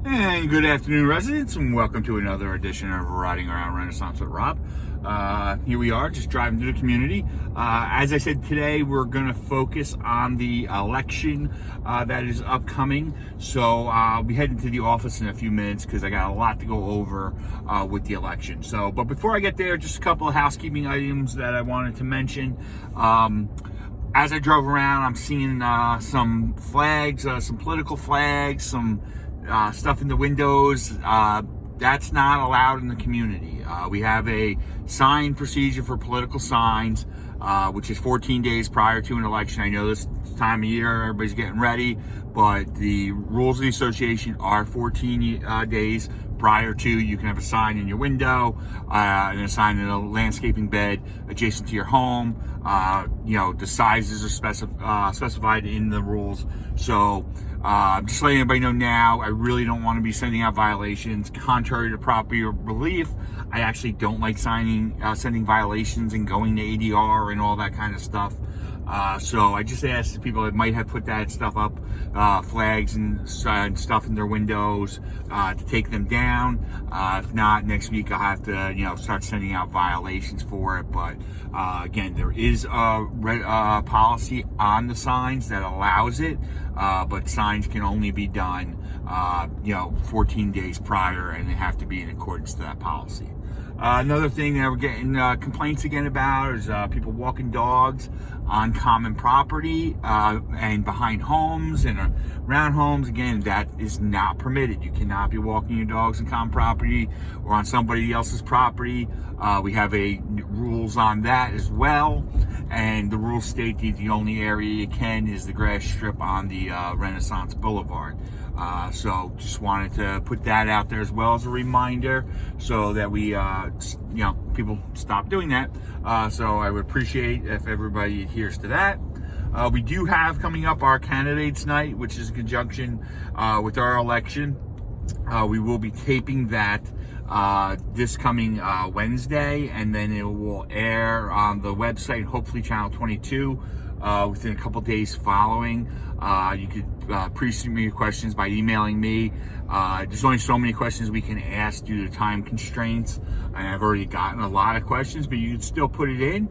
And good afternoon, residents, and welcome to another edition of Riding Around Renaissance with Rob. Here we are, just driving through the community. As I said, today we're going to focus on the election that is upcoming. So I'll be heading to the office in a few minutes because I got a lot to go over with the election. But before I get there, just a couple of housekeeping items that I wanted to mention. As I drove around, I'm seeing some flags, some political flags, some stuff in the windows. That's not allowed in the community. We have a sign procedure for political signs, which is 14 days prior to an election. I know this time of year, everybody's getting ready, but the rules of the association are 14 days prior to. You can have a sign in your window, and a sign in a landscaping bed adjacent to your home. The sizes are specified in the rules. So just letting everybody know now, I really don't want to be sending out violations. Contrary to popular belief, I actually don't like sending violations and going to ADR and all that kind of stuff. So I just asked people that might have put that stuff up, flags and stuff in their windows, to take them down. If not, next week I'll have to, start sending out violations for it. But again, there is a policy on the signs that allows it, but signs can only be done, 14 days prior, and they have to be in accordance to that policy. Another thing that we're getting complaints again about is people walking dogs on common property and behind homes and around homes. Again, that is not permitted. You cannot be walking your dogs on common property or on somebody else's property. We have rules on that as well. And the rules state that the only area you can is the grass strip on the Renaissance Boulevard. So just wanted to put that out there as well as a reminder so that we, people stop doing that. So I would appreciate if everybody adheres to that. We do have coming up our candidates night, which is in conjunction with our election. We will be taping that this coming Wednesday, and then it will air on the website, hopefully Channel 22, within a couple days following. You could pre-submit your questions by emailing me. There's only so many questions we can ask due to time constraints, and I've already gotten a lot of questions, but you can still put it in.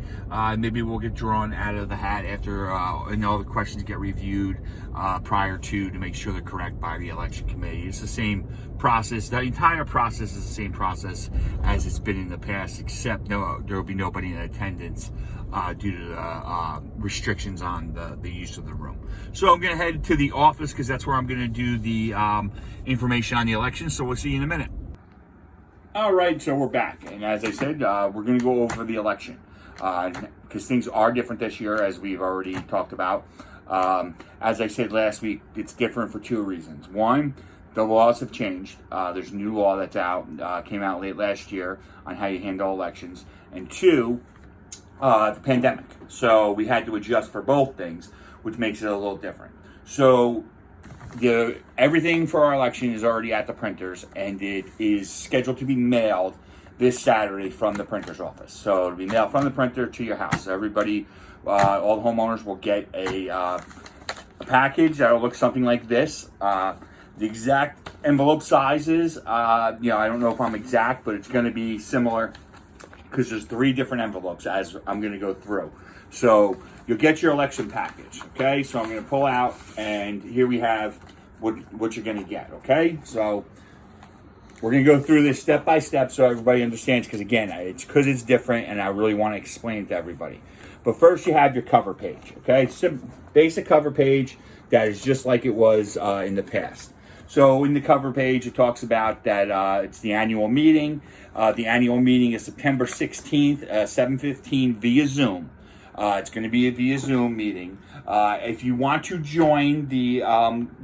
Maybe we'll get drawn out of the hat after and all the questions get reviewed prior to make sure they're correct by the election committee. It's the same process. The entire process is the same process as it's been in the past, except there will be nobody in attendance due to the restrictions on the use of the room. So I'm going to head to the office because that's where I'm going to do the information on the election. So we'll see you in a minute. All right, so we're back. And as I said, we're going to go over the election because things are different this year, as we've already talked about. As I said last week, it's different for two reasons. One, the laws have changed. There's a new law that's out, came out late last year on how you handle elections. And two, the pandemic. So we had to adjust for both things, which makes it a little different. So everything for our election is already at the printers, and it is scheduled to be mailed this Saturday from the printer's office. So it'll be mailed from the printer to your house. Everybody, all the homeowners will get a package that'll look something like this. The exact envelope sizes, I don't know if I'm exact, but it's going to be similar because there's 3 different envelopes as I'm going to go through. So you'll get your election package, okay? So I'm going to pull out, and here we have what you're going to get, okay? So we're going to go through this step by step so everybody understands, because again, it's different, and I really want to explain it to everybody. But first, you have your cover page, okay? Basic cover page that is just like it was in the past. So in the cover page, it talks about that it's the annual meeting. The annual meeting is September 16th, 7:15 via Zoom. It's going to be a via Zoom meeting. If you want to join the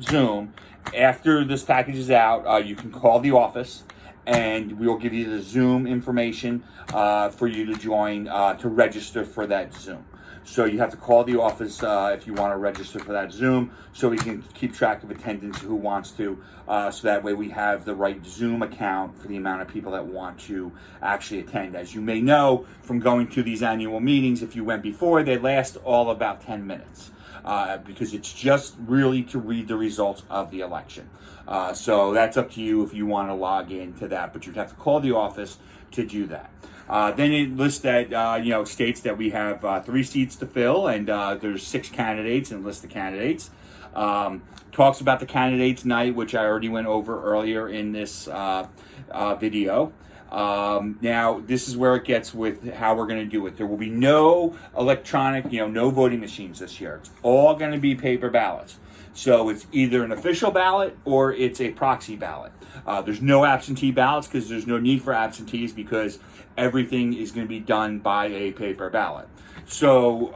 Zoom, after this package is out, you can call the office, and we'll give you the Zoom information for you to join, to register for that Zoom. So you have to call the office if you want to register for that Zoom, so we can keep track of attendance, who wants to, so that way we have the right Zoom account for the amount of people that want to actually attend. As you may know from going to these annual meetings, if you went before, they last all about 10 minutes. because it's just really to read the results of the election. So that's up to you if you want to log into that, but you'd have to call the office to do that. Then it lists that, states that we have 3 seats to fill, and there's 6 candidates, and lists the candidates. Talks about the candidates night, which I already went over earlier in this video. Now, this is where it gets with how we're going to do it. There will be no electronic, no voting machines this year. It's all going to be paper ballots. So it's either an official ballot or it's a proxy ballot. There's no absentee ballots because there's no need for absentees because everything is going to be done by a paper ballot. So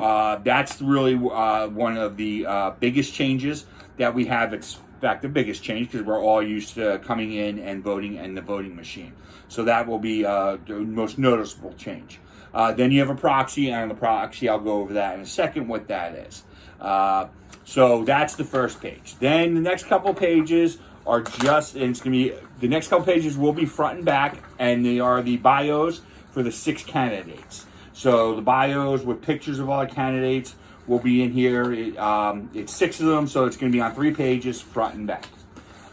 that's really one of the biggest changes that we have. It's in fact the biggest change because we're all used to coming in and voting in the voting machine. So that will be the most noticeable change. Then you have a proxy, and on the proxy, I'll go over that in a second what that is. So that's the first page. Then the next couple pages are just, and it's going to be, the next couple pages will be front and back, and they are the bios for the 6 candidates. So the bios with pictures of all the candidates will be in here. It's 6 of them, so it's going to be on 3 pages, front and back.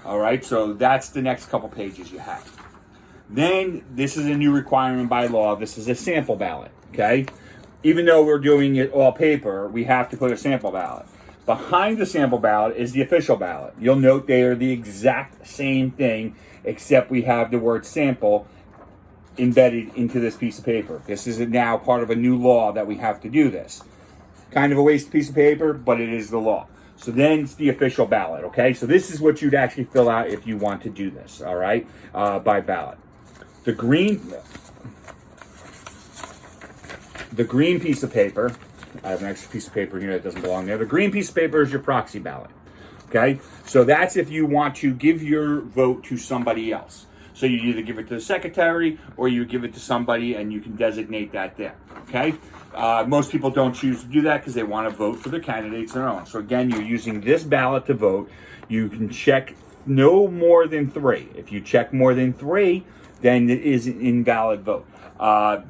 All right, so that's the next couple pages you have. Then this is a new requirement by law. This is a sample ballot, okay? Even though we're doing it all paper, we have to put a sample ballot. Behind the sample ballot is the official ballot. You'll note they are the exact same thing, except we have the word sample embedded into this piece of paper. This is now part of a new law that we have to do this. Kind of a waste piece of paper, but it is the law. So then it's the official ballot, okay? So this is what you'd actually fill out if you want to do this, all right, by ballot. The green piece of paper, I have an extra piece of paper here that doesn't belong there. The green piece of paper is your proxy ballot, okay? So that's if you want to give your vote to somebody else. So you either give it to the secretary or you give it to somebody and you can designate that there, okay? Most people don't choose to do that because they want to vote for their candidates on their own. So again, you're using this ballot to vote. You can check no more than 3. If you check more than 3, then it is an invalid vote.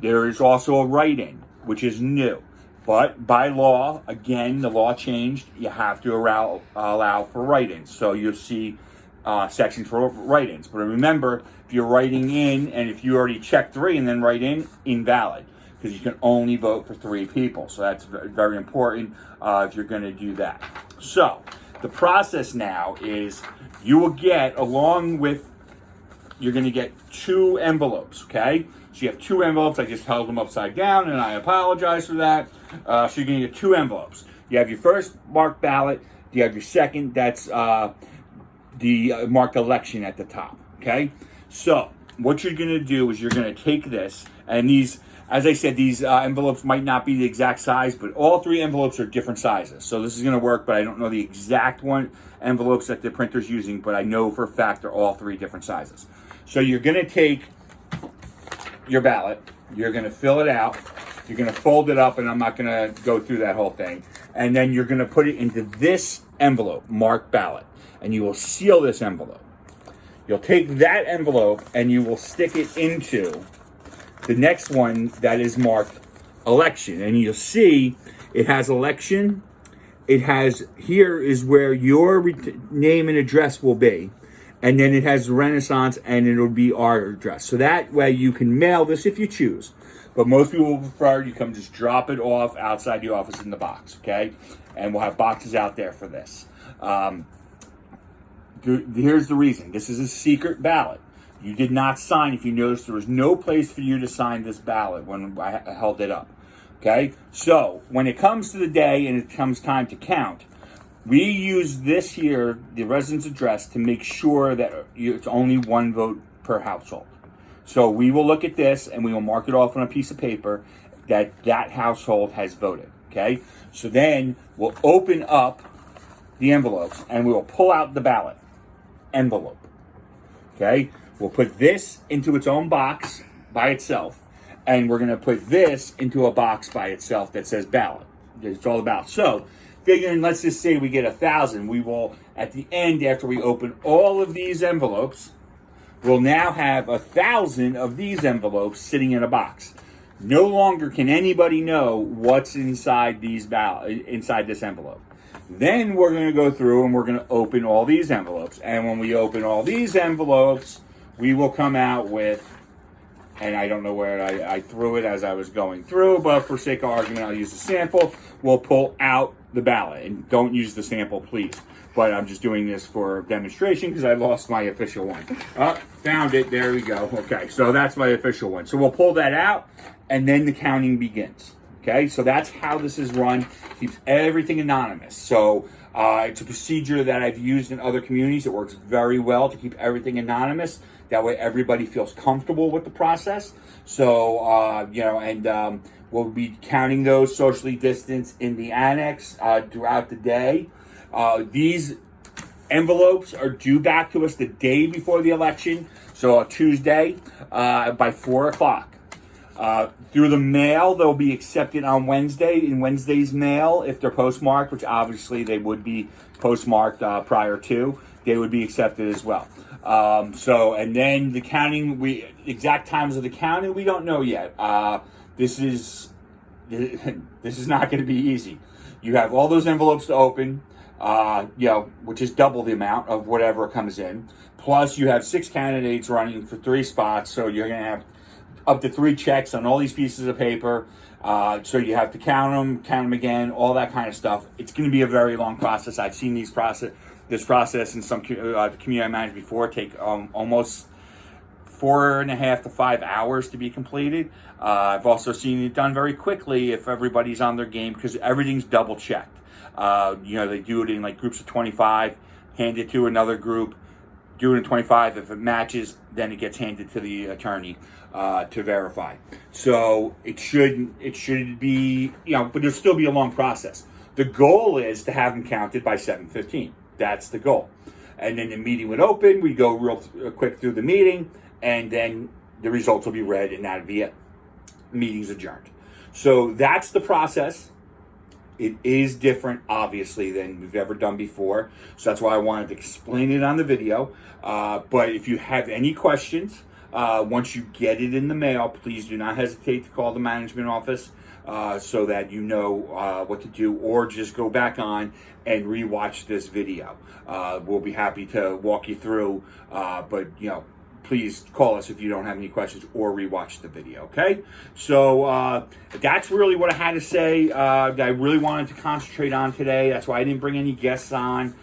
There is also a write-in, which is new. But by law, again, the law changed. You have to allow for write-ins. So you'll see sections for write-ins. But remember, if you're writing in and if you already checked 3 and then write in, invalid. Because you can only vote for 3 people. So that's very important if you're going to do that. So the process now is you will get, along with, you're going to get 2 envelopes, okay? So you have 2 envelopes. I just held them upside down, and I apologize for that. So you're going to get 2 envelopes. You have your first marked ballot. You have your second. That's the marked election at the top, okay? So what you're going to do is you're going to take this, and these, as I said, these envelopes might not be the exact size, but all 3 envelopes are different sizes. So this is going to work, but I don't know the exact envelopes that the printer's using, but I know for a fact they're all 3 different sizes. So you're going to take your ballot, you're going to fill it out, you're going to fold it up, and I'm not going to go through that whole thing, and then you're going to put it into this envelope, marked ballot, and you will seal this envelope. You'll take that envelope and you will stick it into the next one that is marked election, and you'll see it has election. It has, here is where your name and address will be. And then it has Renaissance, and it'll be our address. So that way you can mail this if you choose. But most people will prefer you come just drop it off outside the office in the box, okay? And we'll have boxes out there for this. Here's the reason. This is a secret ballot. You did not sign. If you notice, there was no place for you to sign this ballot when I held it up, okay? So when it comes to the day and it comes time to count, we use this here, the residence address, to make sure that it's only 1 vote per household. So we will look at this and we will mark it off on a piece of paper that that household has voted, okay? So then we'll open up the envelopes and we will pull out the ballot envelope, okay? We'll put this into its own box by itself, and we're going to put this into a box by itself that says ballot. It's all about. So figuring, let's just say we get 1,000, we will, at the end, after we open all of these envelopes, we'll now have 1,000 of these envelopes sitting in a box. No longer can anybody know what's inside inside this envelope. Then we're going to go through and we're going to open all these envelopes. And when we open all these envelopes, we will come out with, and I don't know where I threw it as I was going through, but for sake of argument, I'll use the sample. We'll pull out the ballot, and don't use the sample, please. But I'm just doing this for demonstration because I lost my official one. Found it. There we go. Okay, so that's my official one. So we'll pull that out, and then the counting begins. Okay, so that's how this is run. Keeps everything anonymous. So it's a procedure that I've used in other communities. It works very well to keep everything anonymous. That way everybody feels comfortable with the process. So, we'll be counting those socially distanced in the annex throughout the day. These envelopes are due back to us the day before the election, so Tuesday by 4 o'clock. Through the mail, they'll be accepted on Wednesday in Wednesday's mail if they're postmarked, which obviously they would be postmarked prior to. They would be accepted as well. And then the counting, exact times of the counting, we don't know yet. This is not going to be easy. You have all those envelopes to open, which is double the amount of whatever comes in. Plus, you have 6 candidates running for 3 spots, so you're going to have up to 3 checks on all these pieces of paper. So you have to count them again, all that kind of stuff. It's going to be a very long process. I've seen this process in some community I managed before take almost 4.5 to 5 hours to be completed. I've also seen it done very quickly if everybody's on their game because everything's double checked. They do it in like groups of 25, hand it to another group, do it in 25. If it matches, then it gets handed to the attorney to verify. So it should be, but there'll still be a long process. The goal is to have them counted by 7:15. That's the goal. And then the meeting would open. We go real quick through the meeting, and then the results will be read, and that'd be it. Meeting's adjourned. So that's the process. It is different, obviously, than we've ever done before. So that's why I wanted to explain it on the video. But if you have any questions, once you get it in the mail, please do not hesitate to call the management office so that you know what to do, or just go back on and rewatch this video. We'll be happy to walk you through, but please call us if you don't have any questions or rewatch the video, okay? So that's really what I had to say that I really wanted to concentrate on today. That's why I didn't bring any guests on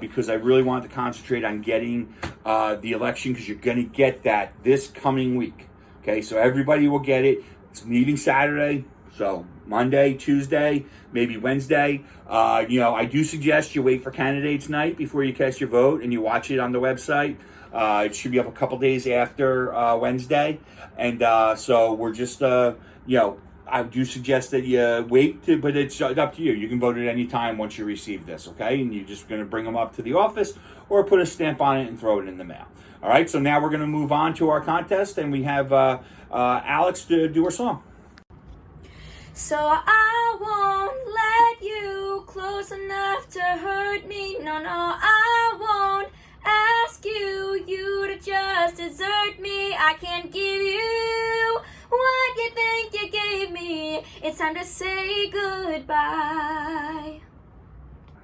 because I really wanted to concentrate on getting the election, because you're going to get that this coming week, okay? So everybody will get it. It's meeting Saturday, so Monday, Tuesday, maybe Wednesday. I do suggest you wait for candidates night before you cast your vote and you watch it on the website. It should be up a couple days after Wednesday. And so we're just, I do suggest that you wait, but it's up to you. You can vote at any time once you receive this, okay? And you're just going to bring them up to the office or put a stamp on it and throw it in the mail. All right, so now we're going to move on to our contest, and we have Alex to do her song. So I won't let you close enough to hurt me. No, I won't ask you to just desert me. I can't give you what you think you gave me. It's time to say goodbye.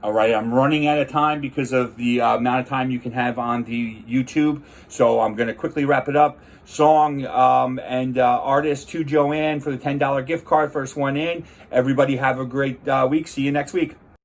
All right, I'm running out of time because of the amount of time you can have on the YouTube. So I'm going to quickly wrap it up. Song and artist to Joanne for the $10 gift card. First one in. Everybody have a great week. See you next week.